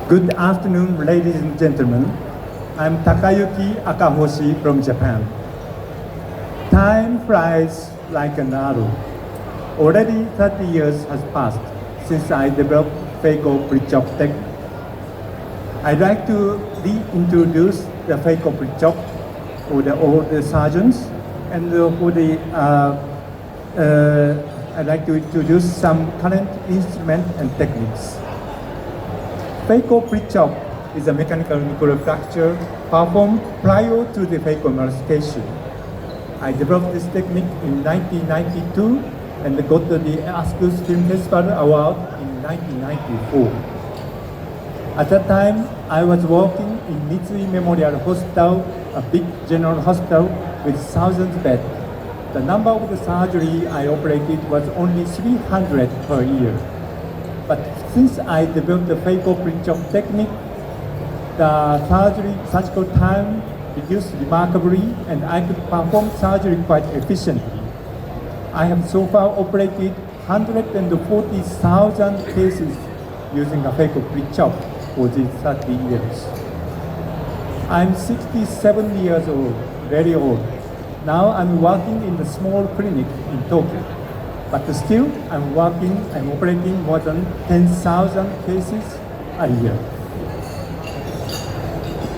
Good afternoon, ladies and gentlemen. I'm Takayuki Akahoshi from Japan. Time flies like an arrow. Already 30 years has passed since I developed Phaco Prechop technique. I'd like to reintroduce the Phaco Prechop for all the surgeons, and I'd like to introduce some current instruments and techniques. Phaco Prechop is a mechanical microfracture performed prior to the phaco emulsification. I developed this technique in 1992 and got the ASCUS Film Festival Award in 1994. At that time, I was working in Mitsui Memorial Hospital, a big general hospital with thousands of beds. The number of the surgery I operated was only 300 per year. But since I developed the Phaco Prechop technique, the surgical time reduced remarkably, and I could perform surgery quite efficiently. I have so far operated 140,000 cases using a Phaco Prechop for these 30 years. I'm 67 years old, very old. Now I'm working in the small clinic in Tokyo. But still, I'm operating more than 10,000 cases a year.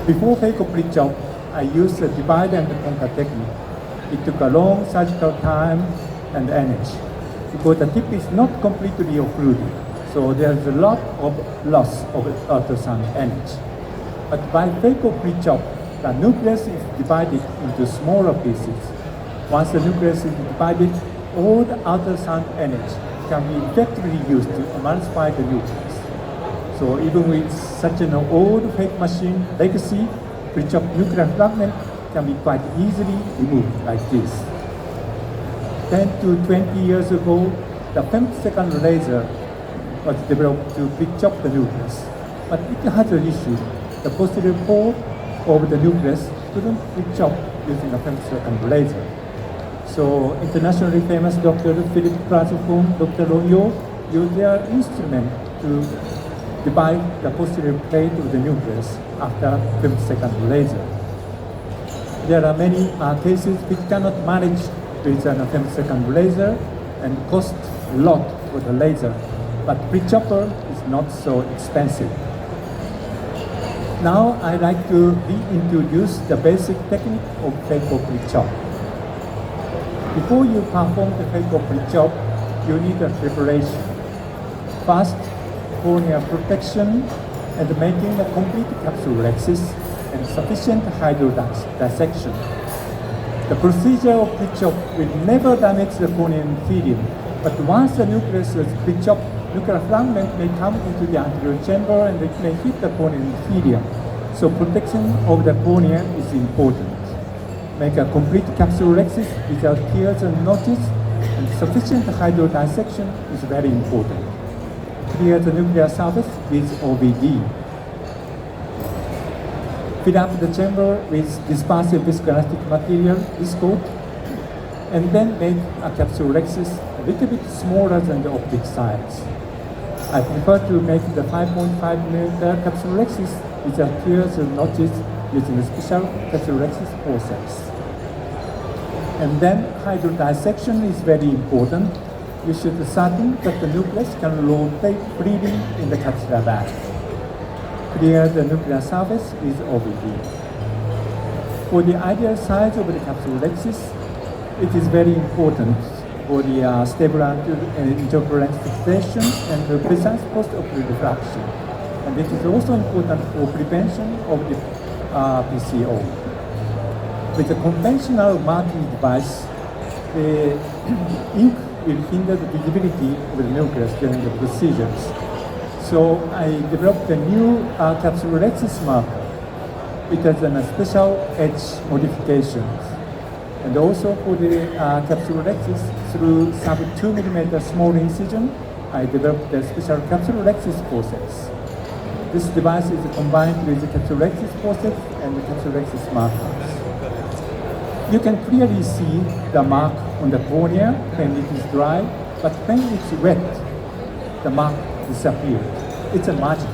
Before Phaco Prechop, I used the divide and conquer technique. It took a long surgical time and energy because the tip is not completely occluded, so there's a lot of loss of ultrasound energy. But by Phaco Prechop, the nucleus is divided into smaller pieces. Once the nucleus is divided, all the ultrasound energy can be effectively used to emulsify the nucleus. So even with such an old fake machine legacy, Prechop nuclear fragment can be quite easily removed like this. 10 to 20 years ago, the femtosecond laser was developed to Prechop the nucleus. But it has an issue. The posterior pole of the nucleus couldn't Prechop using a femtosecond laser. So internationally famous Dr. Philip Cransford, Dr. Royo used their instrument to divide the posterior plate of the nucleus after 50-second laser. There are many cases which cannot manage with a 50-second laser and cost a lot for the laser, but Prechopper is not so expensive. Now I'd like to reintroduce the basic technique of Phaco Prechop. Before you perform the Phaco Prechop, you need a preparation. First, cornea protection and making a complete capsulorhexis and sufficient hydrodissection. The procedure of Prechop will never damage the corneal epithelium, but once the nucleus is Prechop, nuclear fragment may come into the anterior chamber and it may hit the corneal epithelium. So protection of the cornea is important. Make a complete capsulorhexis without tears and notches, and sufficient hydrodissection is very important. Clear the nuclear surface with OVD. Fill up the chamber with dispersive viscoelastic material, viscoat, and then make a capsulorhexis a little bit smaller than the optic size. I prefer to make the 5.5 mm capsulorhexis without tears and notches using a special capsulorhexis forceps. And then hydrodissection is very important. You should ascertain that the nucleus can rotate freely in the capsular bag. Clear the nuclear surface with OVD. For the ideal size of the capsulorhexis, it is very important for the stable interval length fixation and the precise post-ocular diffraction. And it is also important for prevention of the PCO. With a conventional marking device, the ink will hinder the visibility of the nucleus during the procedures. So I developed a new capsulorhexis marker. It has a special edge modifications. And also for the capsulorhexis, through sub 2 mm small incision, I developed a special capsulorhexis forceps. This device is combined with the capsulorhexis forceps and the capsulorhexis markers. You can clearly see the mark on the cornea when it is dry, but when it's wet, the mark disappears. It's a magic.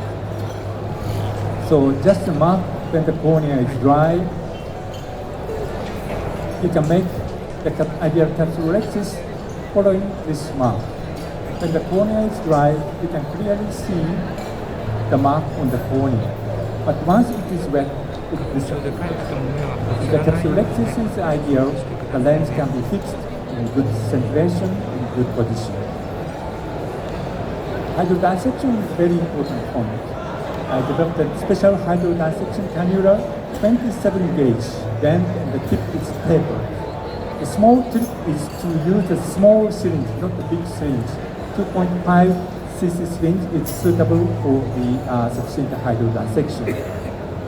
So just mark when the cornea is dry. You can make the ideal capsulorhexis following this mark. When the cornea is dry, you can clearly see the mark on the cornea. But once it is wet, it disappears. If the capsulorhexis is ideal, the lens can be fixed in good centration, in good position. Hydrodissection is very important point. I developed a special hydrodissection cannula, 27 gauge, then the tip is tapered. The small trick is to use a small syringe, not a big syringe. 2.5 cc syringe is suitable for the sufficient hydrodissection.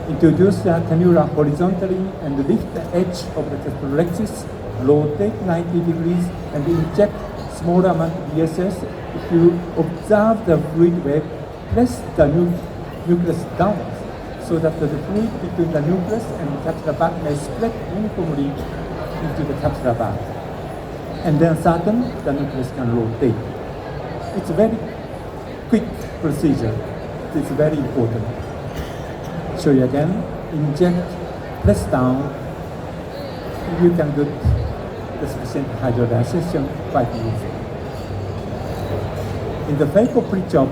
Introduce the cannula horizontally and lift the edge of the capsulorhexis, rotate 90 degrees, and inject small amount of BSS. If you observe the fluid wave, press the nucleus downwards so that the fluid between the nucleus and the capsular bag may spread uniformly into the capsular bag. And then certain the nucleus can rotate. It's a very quick procedure. It's very important. Show you again. Inject, press down. You can get the sufficient hydrodissection quite easily. In the Phaco Prechop,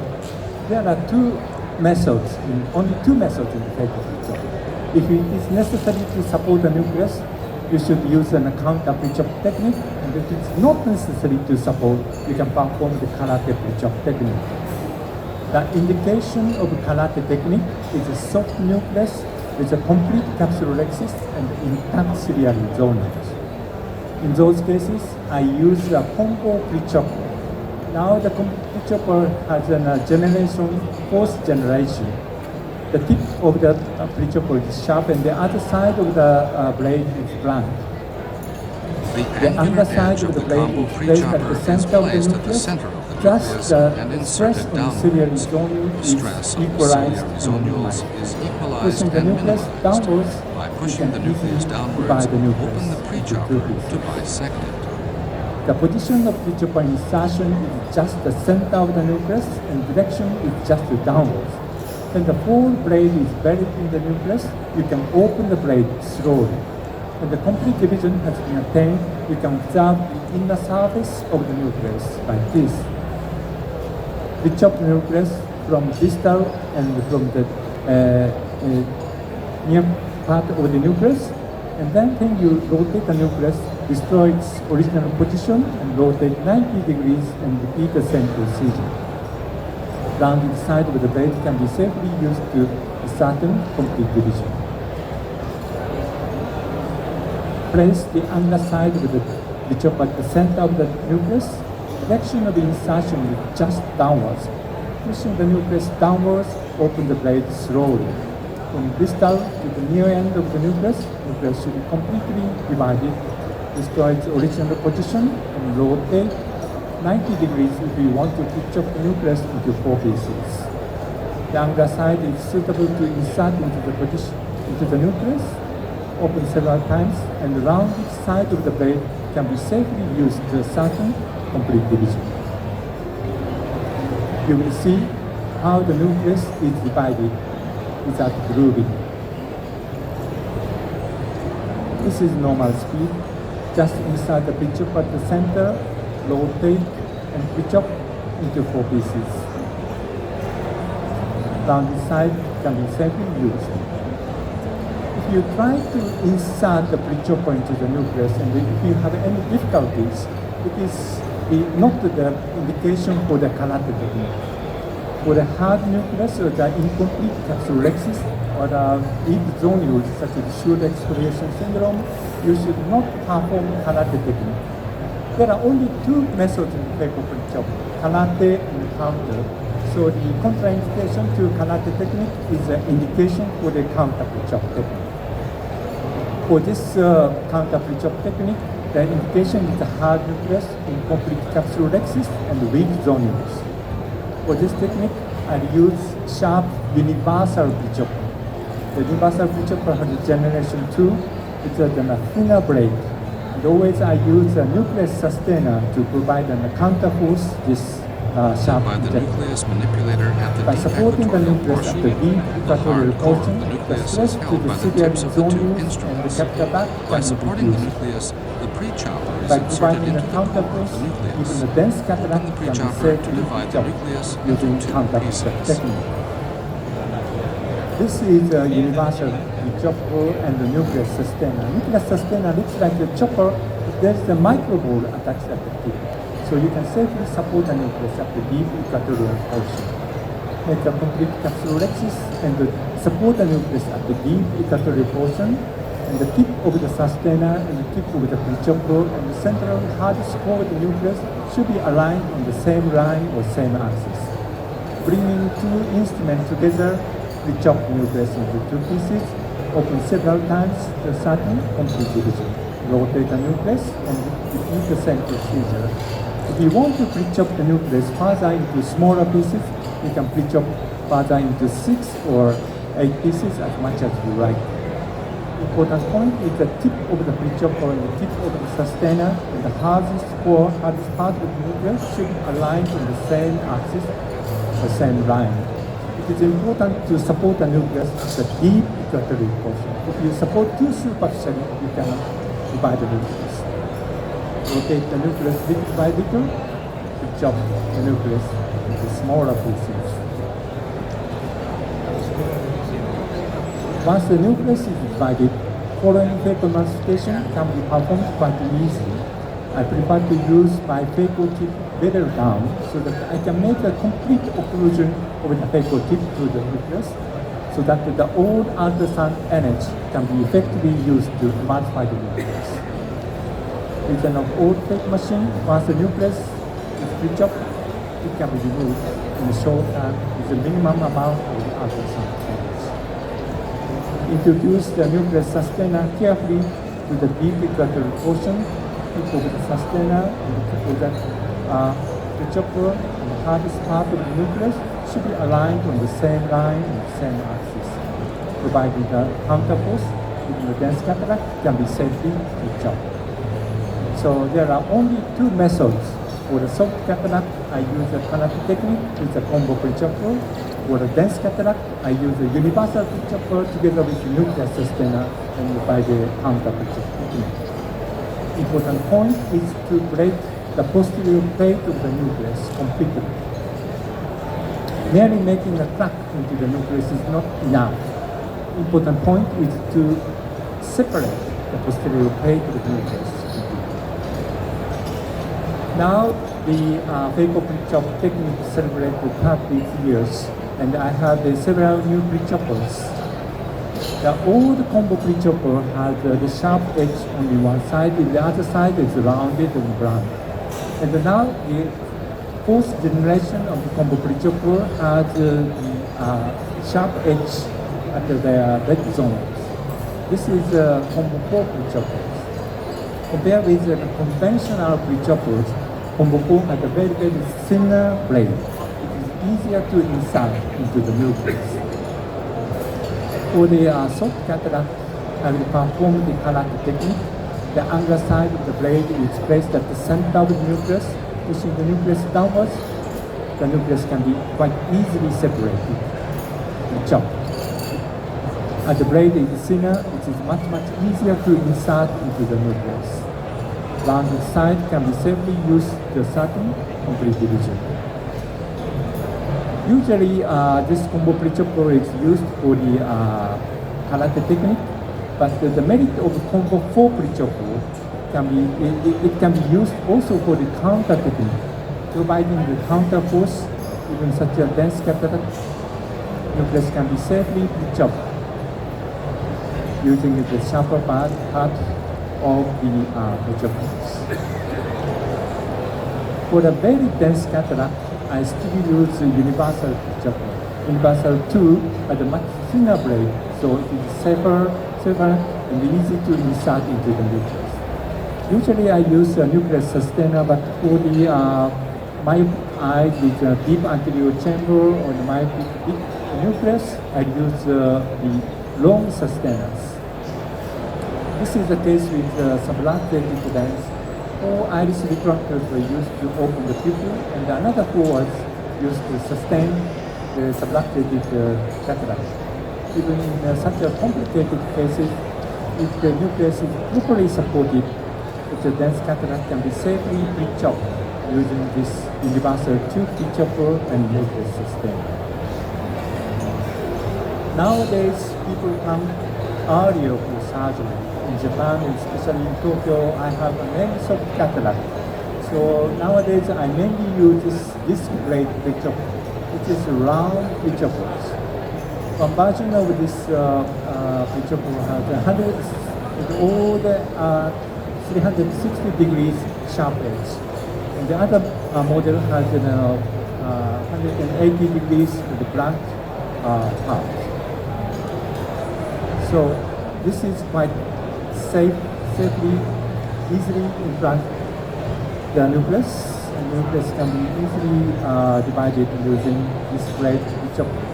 there are only two methods in the Phaco Prechop. If it is necessary to support the nucleus, you should use an counter Prechop technique, and if it's not necessary to support, you can perform the karate Prechop technique. The indication of karate technique is a soft nucleus with a complete capsulorhexis and intact ciliary zonage. In those cases, I use a combo Prechop. Now the Prechop has a fourth generation. The tip of the Prechop is sharp and the other side of the blade is blunt. The underside of the blade is placed at the center of the nucleus. Thus, the stress on the ciliary zone is equalized and minimized. Pushing the nucleus downwards, by pushing the nucleus downwards, open the Prechop to bisect it. The position of Prechop insertion is just the center of the nucleus and direction is just downwards. When the whole blade is buried in the nucleus, you can open the blade slowly. When the complete division has been attained, you can observe the inner surface of the nucleus like this. Prechop nucleus from distal and from the near part of the nucleus, and then when you rotate the nucleus, destroy its original position and rotate 90 degrees and repeat the same procedure. Rounded side of the blade can be safely used to ascertain complete division. Place the underside of the Prechop at the center of the nucleus. Direction of the insertion is just downwards. Pushing the nucleus downwards, open the blade slowly. From distal to the near end of the nucleus should be completely divided. Destroy its original position and rotate 90 degrees if you want to Prechop the nucleus into 4 pieces. The underside is suitable to insert into the nucleus. Open several times, and the rounded side of the blade can be safely used to ascertain complete division. You will see how the nucleus is divided without grooving. This is normal speed. Just insert the Prechop at the center, rotate and Prechop into 4 pieces. Rounded side can be safely used. If you try to insert the Prechop into the nucleus and if you have any difficulties, it is not the indication for the karate technique. For the hard nucleus or the incomplete capsulorhexis or the weak zonules such as shoulder exfoliation syndrome, you should not perform karate technique. There are only 2 methods in Phaco Prechop, karate and counter. So the contraindication to karate technique is an indication for the counter Prechop technique. For this counter Prechop technique, the indication is the hard nucleus, incomplete capsulorhexis, and weak zonules. For this technique, I use sharp universal Prechop. The universal Prechop has generation 2. It's a thinner blade. And always I use a nucleus sustainer to provide a counter force this sharp by the injection. nucleus manipulator at the By deep supporting the equatorial nucleus at portion, the deep the equatorial hard core portion, of the the nucleus stress is to held the by the ciliary tips of the two zonules and the instruments. capta back By can be supporting the reduced. nucleus, the prechopper is By inserted providing into the the core counterforce, of the even nucleus. the dense Open cataract the can be prechopper to safely divide the chopped nucleus using into two counterforce pieces. technique. This is a universal chopper and the nucleus sustainer. Nucleus sustainer looks like a chopper, but there's a microball attached at the tip. So you can safely support the nucleus at the deep equatorial portion. Make a complete capsulorhexis and support the nucleus at the deep equatorial portion, and the tip of the sustainer and the tip of the prechopper and the central hardest core of the nucleus should be aligned on the same line or same axis. Bringing two instruments together, prechop the nucleus into two pieces, open several times to certain complete division. Rotate the nucleus and repeat the same procedure. If you want to prechop the nucleus further into smaller pieces, you can prechop further into 6 or 8 pieces as much as you like. Important point is the tip of the prechopper and the tip of the sustainer and the hardest part of the nucleus should be aligned on the same axis, the same line. It is important to support the nucleus at the deep equatorial portion. If you support too superficially, you cannot divide the nucleus. Rotate the nucleus little by little to chop the nucleus into smaller pieces. Once the nucleus is divided, following Phaco emulsification can be performed quite easily. I prefer to use my Phaco tip better down so that I can make a complete occlusion of the Phaco tip to the nucleus so that the old ultrasound energy can be effectively used to emulsify the nucleus. With an old Phaco machine, once the nucleus is prechopped, it can be removed in a short time with the minimum amount of the ultrasound energy. Introduce the nucleus sustainer carefully to the deep equatorial portion. Tip of the sustainer and the tip of the chopper and the hardest part of the nucleus should be aligned on the same line and the same axis. Provided the counterforce, even the dense cataract can be safely chopped. So there are only two methods. For the soft cataract, I use a canopy technique with a combo prechopper. For the dense cataract, I use a universal prechopper together with the nucleus sustainer and by the counter prechopper technique. Important point is to break the posterior plate of the nucleus completely. Merely making a crack into the nucleus is not enough. Important point is to separate the posterior plate of the nucleus. Now the Phaco prechop technique celebrated 30 years, and I have several new prechoppers. The old combo prechopper has the sharp edge on one side, and the other side is rounded and blunt. And now the fourth generation of the combo prechopper has the sharp edge at the red zones. This is combo 4 prechoppers. Compared with the conventional prechoppers, combo 4 has a very, very thinner blade. It is easier to insert into the nucleus. For the soft cataract, I will perform the karate technique. The angular side of the blade is placed at the center of the nucleus, pushing the nucleus downwards. The nucleus can be quite easily separated and chopped. As the blade is thinner, it is much, much easier to insert into the nucleus. Rounded side can be safely used to a certain complete division. Usually, this combo prechopper is used for the karate technique, but the merit of combo 4 prechopper can be it can be used also for the counter technique, providing the counter force. Even such a dense cataract, nucleus can be safely prechopped using the sharper part of the prechoppers. For the very dense cataract, I still use universal prechopper. Universal 2 has a much thinner blade, so it is safer and easy to insert into the nucleus. Usually I use a nucleus sustainer, but for the myopic eyes with a deep anterior chamber or the myopic nucleus, I use the long sustainers. This is the case with sublungated lens. 4 iris retractors were used to open the pupil, and another 4 was used to sustain the subluxated cataract. Even in such a complicated cases, if the nucleus is properly supported, the dense cataract can be safely pre-chopped using this universal tube pre-chopper and nucleus sustainer. Nowadays, people come earlier for surgery. In Japan, especially in Tokyo, I have many soft cataract. So nowadays, I mainly use this disc blade pre-chopper, which is round pre-choppers. One version of this pre-chopper has 100 with all the 360 degrees sharp edge. And the other model has 180 degrees with the blunt part. So this is quite safely, easily implant the nucleus. And the nucleus can be easily divided using this blade pre-chopper.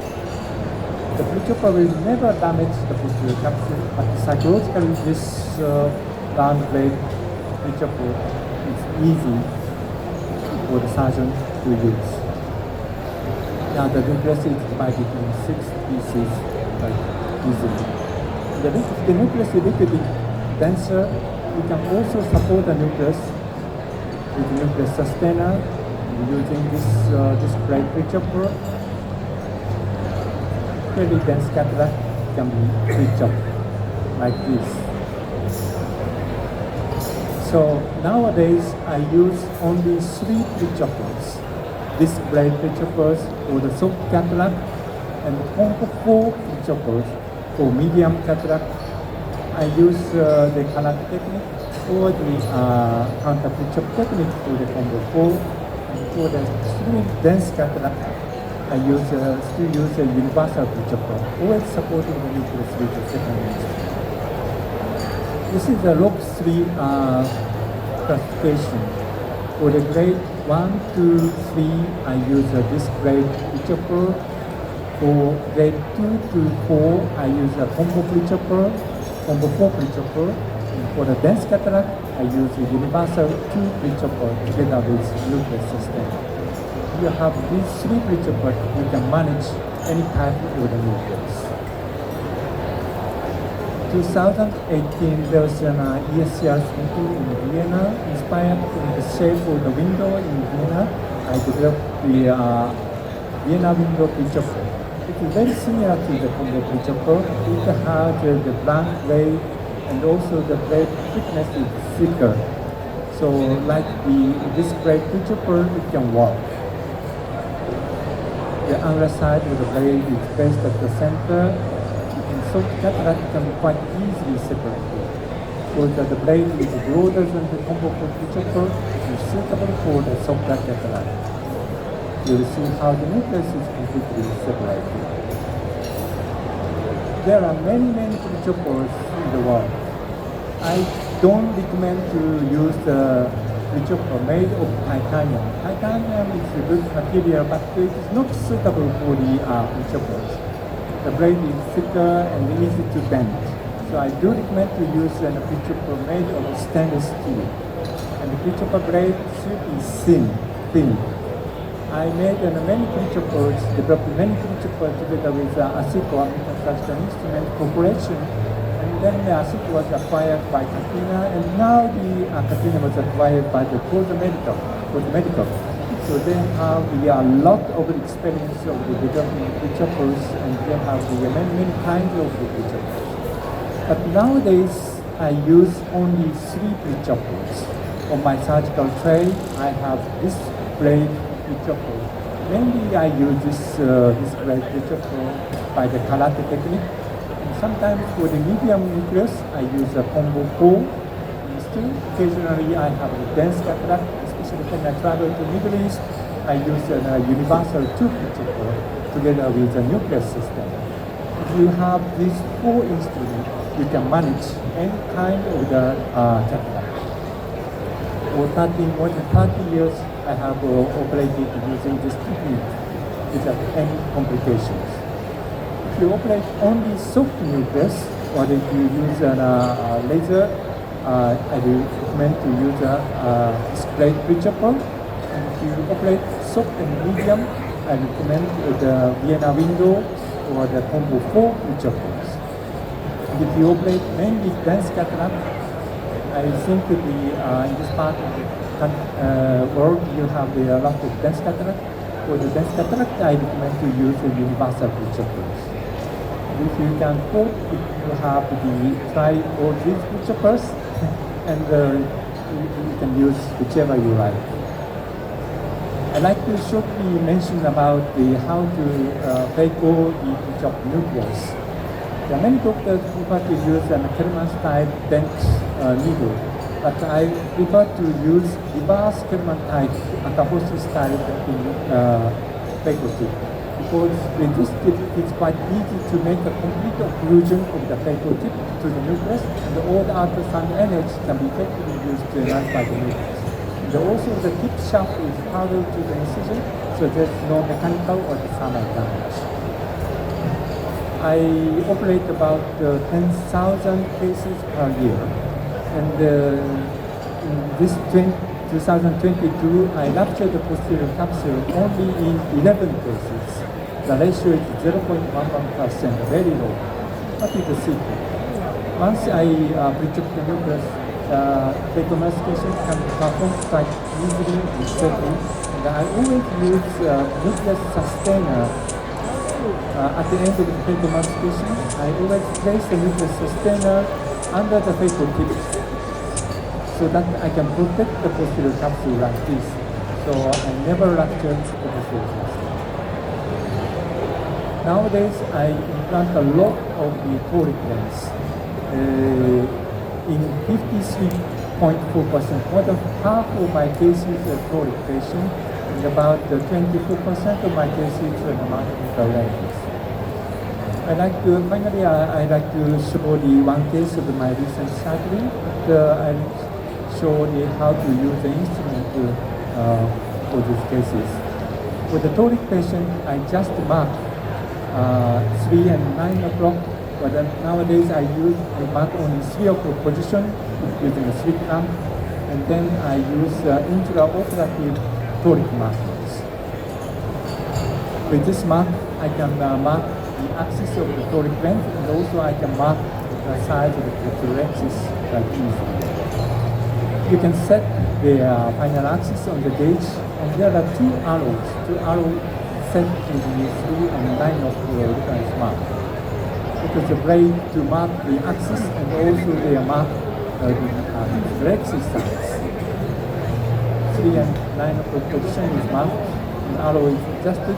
The pre-chopper will never damage the posterior capsule, but psychologically this round blade pre-chopper is easy for the surgeon to use. Now the nucleus is divided in 6 pieces quite easily. The nucleus is a little bit denser. We can also support the nucleus with the nucleus sustainer using this blade pre-chopper. Very dense cataract can be pre-chopped like this. So nowadays I use only 3 pre-choppers. Disc blade pre-choppers for the soft cataract and combo 4 pre-choppers for medium cataract. I use the canal technique or the counter pre-chop technique for the combo 4. And for the extremely dense cataract, I still use a universal pre-chopper, always supporting the nucleus with the second instrument. This is the log 3 classification. For the grade 1, 2, 3, I use a disc blade pre-chopper. For grade 2 to 4, I use a combo pre-chopper, combo 4 pre-chopper. And for the dense cataract, I use a universal 2 pre-chopper together with nucleus sustainer. You have these 3 pre-choppers, you can manage any type of the nucleus. 2018, there was an ESCR meeting in Vienna, inspired from the shape of the window in Vienna. I developed the Vienna window pre-chopper. It is very similar to the combo pre-chopper. It has the blunt blade and also the blade thickness is thicker. So like this blade pre-chopper, it can work. The other side of the blade is placed at the center. And soft cataract can be quite easily separated. Because the blade is broader than the combo pre-chopper, it is suitable for the soft cataract. You will see how the nucleus is completely separated. There are many pre-choppers in the world. I don't recommend to use the pre-chopper made of titanium. Titanium is a good material, but it is not suitable for the pre-choppers. The blade is thicker and easy to bend. So I do recommend to use a pre-chopper made of stainless steel. And the pre-chopper blade should be thin. I made many pre-choppers, developed many pre-choppers together with Phaco, American Surgical Instrument Corporation. And then the Phaco was acquired by Katina, and now the Katina was acquired by the Corza Medical. So they have a lot of experience of the developing pre-choppers, and they have many kinds of the pre-choppers. But nowadays, I use only 3 pre-choppers. On my surgical tray, I have this blade pre-chopper. Mainly I use this blade pre-chopper by the karate technique. And sometimes for the medium nucleus, I use a combo 4. And still, occasionally I have a dense cataract, especially when I travel to Middle East. I use a universal 2 pre-chopper together with a nucleus system. If you have these 4 instruments, you can manage any kind of the cataract. For more than 30 years, I have operated using this technique without any complications. If you operate only soft nucleus, or if you use a laser, I will recommend to use a display Prechop. And if you operate soft and medium, I recommend the Vienna window or the combo 4 Prechop. And if you operate mainly dense cataract, I think in this part of the world you have a lot of dense cataract. For the dense cataract, I recommend to use a universal Prechop. If you can afford, if you have try all these Prechop and you can use whichever you like. I'd like to shortly mention about how to Phaco the Prechop nucleus. There are many doctors prefer to use a Kelman style bent needle, but I prefer to use reverse Kelman type Akahoshi style Phaco tip. Because with this tip, it's quite easy to make a complete occlusion of the Phaco tip to the nucleus, and all the ultrasound energy can be effectively used to enhance by the nucleus. And also the tip shaft is parallel to the incision, so there's no mechanical or thermal damage. I operate about 10,000 cases per year, and in this 2022, I ruptured the posterior capsule only in 11 cases. The ratio is 0.11%, very low. What is the secret? Once I Prechop the nucleus, Phaco mastication can perform quite easily and safely. And I always use nucleus sustainer. At the end of the Phaco mastication, I always place the nucleus sustainer under the Phaco tip so that I can protect the posterior capsule like this. So I never rupture the posterior capsule. Nowadays, I implant a lot of the toric lens. In 53.4%, more than half of my cases are toric patient, and about 24% of my cases are momentous lenses. Finally, I'd like to show the one case of my recent surgery. I'll show how to use the instrument for these cases. For the toric patient, I just mark 3 and 9 o'clock, but nowadays I mark only 3 o'clock position using a slit lamp, and then I use intraoperative toric markers. With this mark, I can mark the axis of the toric lens, and also I can mark the size of the capsulexis quite easily. You can set the final axis on the gauge, and there are two arrows set to the 3 and 9 of the reference mark. It is a way to mark the axis and also they mark the axis size. 3 and 9 of the position is marked, and arrow is adjusted.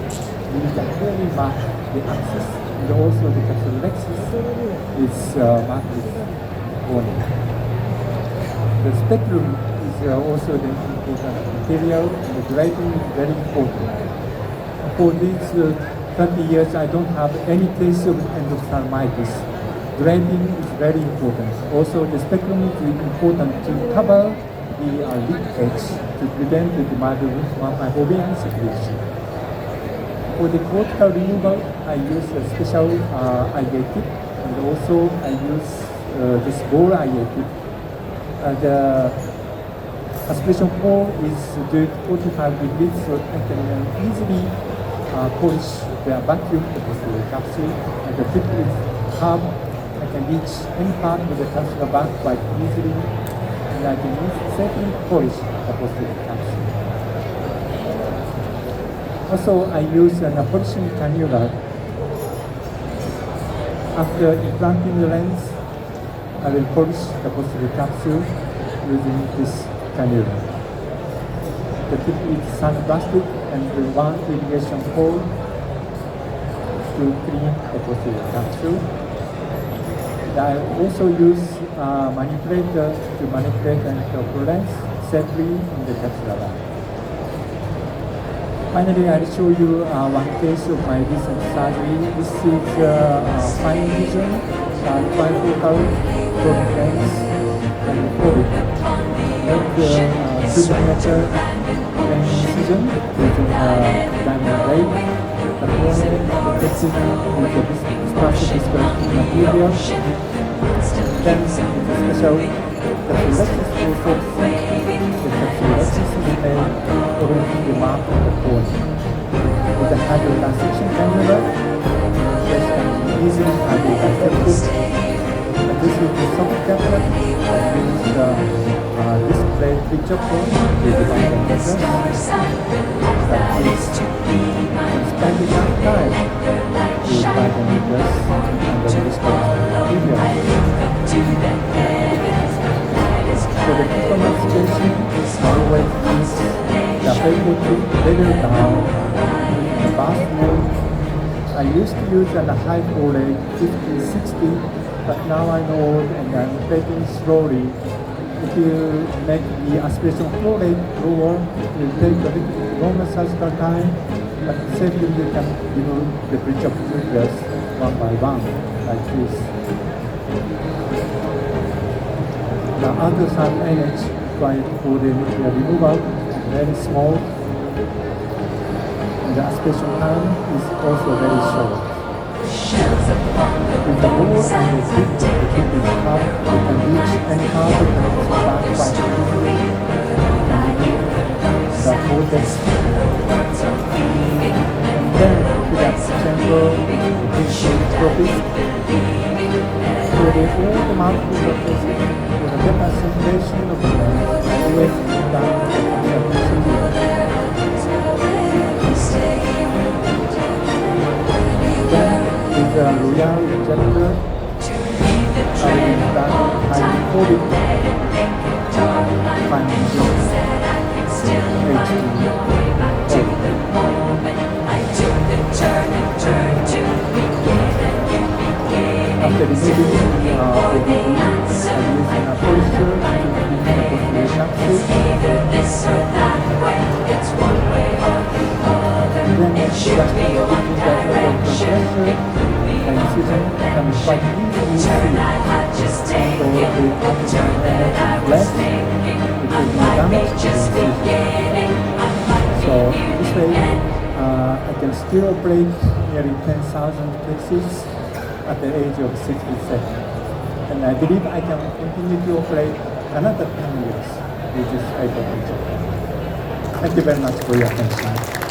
You can clearly mark the axis, and also the capsulexis is marked with warning. The speculum is also the important material, and the grading is very important. For these 30 years, I don't have any case of endophthalmitis. Grading is very important. Also, the speculum is important to cover the lid edge to prevent the microbial secretion. For the cortical removal, I use a special IA tip, and also I use this ball IA tip. The aspiration pore is doing 45 degrees, so I can easily polish the vacuum of the capsule, and the tip is curved. I can reach any part of the capsule back quite easily, and I can safely polish the posterior capsule. Also, I use a polishing cannula. After implanting the lens, I will polish the posterior capsule using this cannula. The tip is sandblasted and with one irrigation hole to clean the posterior capsule. And I also use a manipulator to manipulate and control lens safely in the capsular bag. Finally, I'll show you one case of my recent surgery. This is fine vision, trifocal, toric lens, and toric. Make 2 millimeter incision using diamond blade. The corner, the texture with the dispersive material. Then, special capsulexis also the capsulexis is made already the mark of the bone. With the hydrodissection cannula, this can be easily hydrodissected. This is the soft tablet that means the display Prechop bone with the nuances that is spending enough time with the nuances and the display video. So the performance station always needs the Phaco to level down with the fast mode. I used to use a high flow rate 50-60. But now I know and I'm taking slowly. If you make the aspiration flow rate lower, it will take a little bit longer surgical time, but safely you can remove the Prechop nucleus one by one, like this. Now under some NH required for the nuclear removal, very small, and the aspiration time is also very short. With the ball and the tip of the tip is up, you can reach any part of the back quite easily. The cortex. And then to that chamber, which is trophic. So all the multiple surfaces with a better circulation of the blood, always done with the with the Royal injector, I will done highly coded finding After removing the OBD, I'm using a posture to keep the posture then just looking at the pressure and incision can be quite easily seen. So the abdomen less, it will be damaged to the incision. So this way I can still operate nearly 10,000 cases at the age of 67. And I believe I can continue to operate another 10 years with this type of Prechop. Thank you very much for your attention.